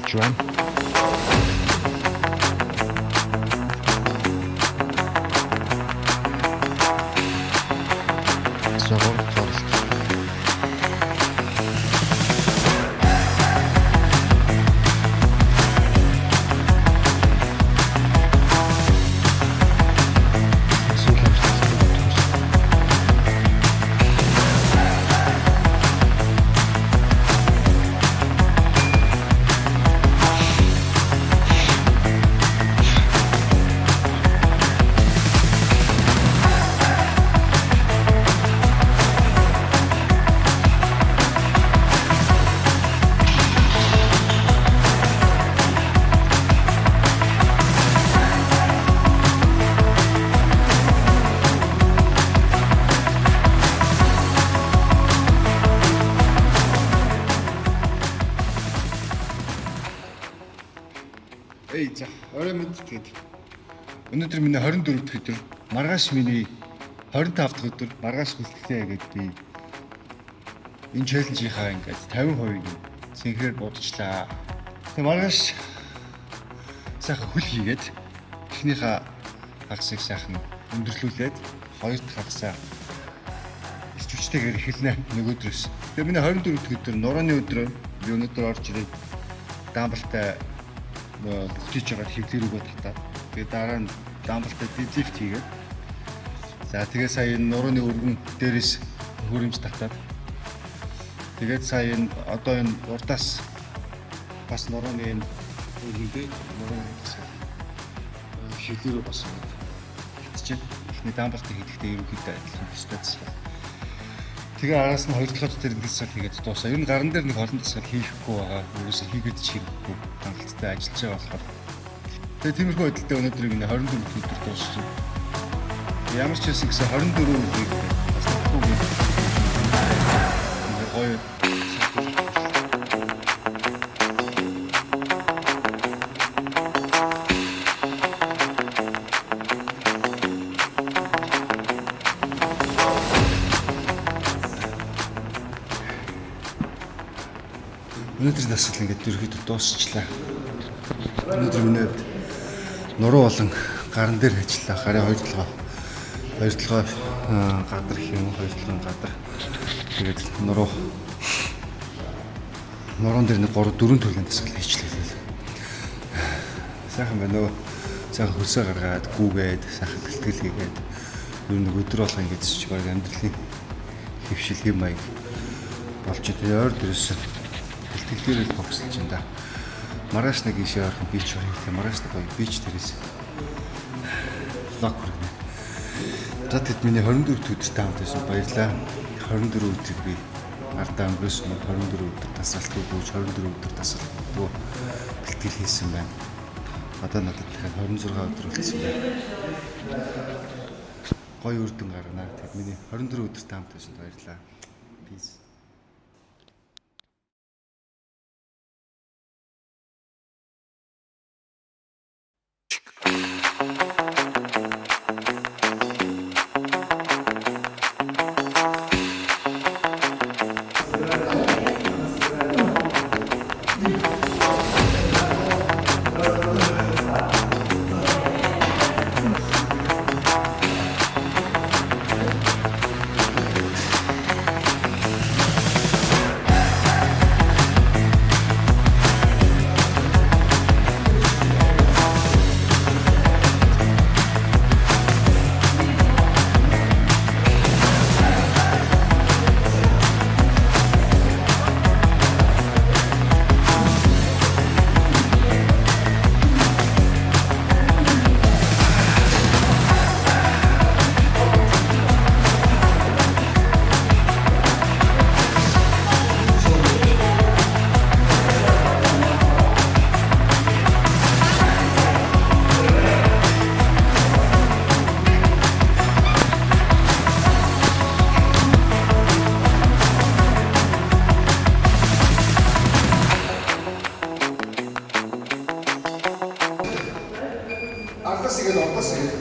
явж байна. Жогоор тоолсон. Эй за орой мэдгээд өнөөдөр миний 24 дахь өдөр, маргааш миний 25 дахь өдөр маргааш хүсэлтээ гэдэг би энэ челленжийнхаа ингээд 50% синхрээр будчлаа. Тэгээ маргааш сайхан хөл хийгээд эхнийхээ хагасыг сайхан өндөрлүүлээд хоёр дахь хагасаа ирч хүчтэйгээр эхэлнэ нөгөөдрөөс. Тэгээ миний 24 дахь өдөр нурууны өдрөө би өнөөдөр орж ирээд даамбалтай бүтээж байгаа хэвлэр өгөө татаад тэгээ дараа нь даамбалтай дедлифт хийгээд за тэгээ сая энэ нурууны өргөн дээрээс хөрөмж татаад тэгээд сая энэ одоо энэ урдаас бас нурууны энэ өргөндөө нурууны хэвлэрөө бас хитчихэд ихний даамбалтай хийхдээ ерөнхийдөө адилхан статус. Тэгээ араас нь хоёр дахь дээр дасгал хийгээд дуусаа. Ер нь гаран дээр нэг олон дасгал хийхгүй байгаа. Юугаас хийгээд чирэггүй хангалттай ажиллаж байгаа болохоор. Тэгээ тиймэрхүү байдлаар өнөөдрийг 24 өдөр дууссан. Ямар ч байсан гэсэн 24 өдрийг бас тахгүй гоё. Өнөөдрийн дасгал ингээд ерөөхдөө дуусчлаа. Өнөөдөр миний хувьд нуруу болон гаран дээр ажиллаа. Гарын хоёр толгой гадар гэх юм уу, хоёр толгойн гадар. Тэгээд нуруун дээр нэг 3 4 төрлийн дасгал хийчлээ. Сайхан байна уу? Сайхан хөлсөө гаргаад гүүгээд сайхан бэлтгэл хийгээд ер нь өдөр болгоо ингээд ч баг амьдралын хөвшилгийн маяг болж байгаа. Ойр дээрээс бэлтгэлээр фокуслж байна да. Маргааш нэг ийшээ орох бич хийх. Маргааш нэг гоё бич дээрээс лог хүргэнэ. За тэгэд миний 24 өдөртэй хамт байсан баярлаа. 24 өдрийг би ардаа өнгөрөөсөн 24 өдөр тасралтгүй гүйж 24 өдөр тасралтгүй бэлтгэл хийсэн байна. Одоо надад дахиад 26 өдөр болсон байна. Гоё үр дүн гаргана. Тэгэд миний 24 өдөртэй хамт байсан баярлаа. Peace. Ардаас игээд ордоос игээд.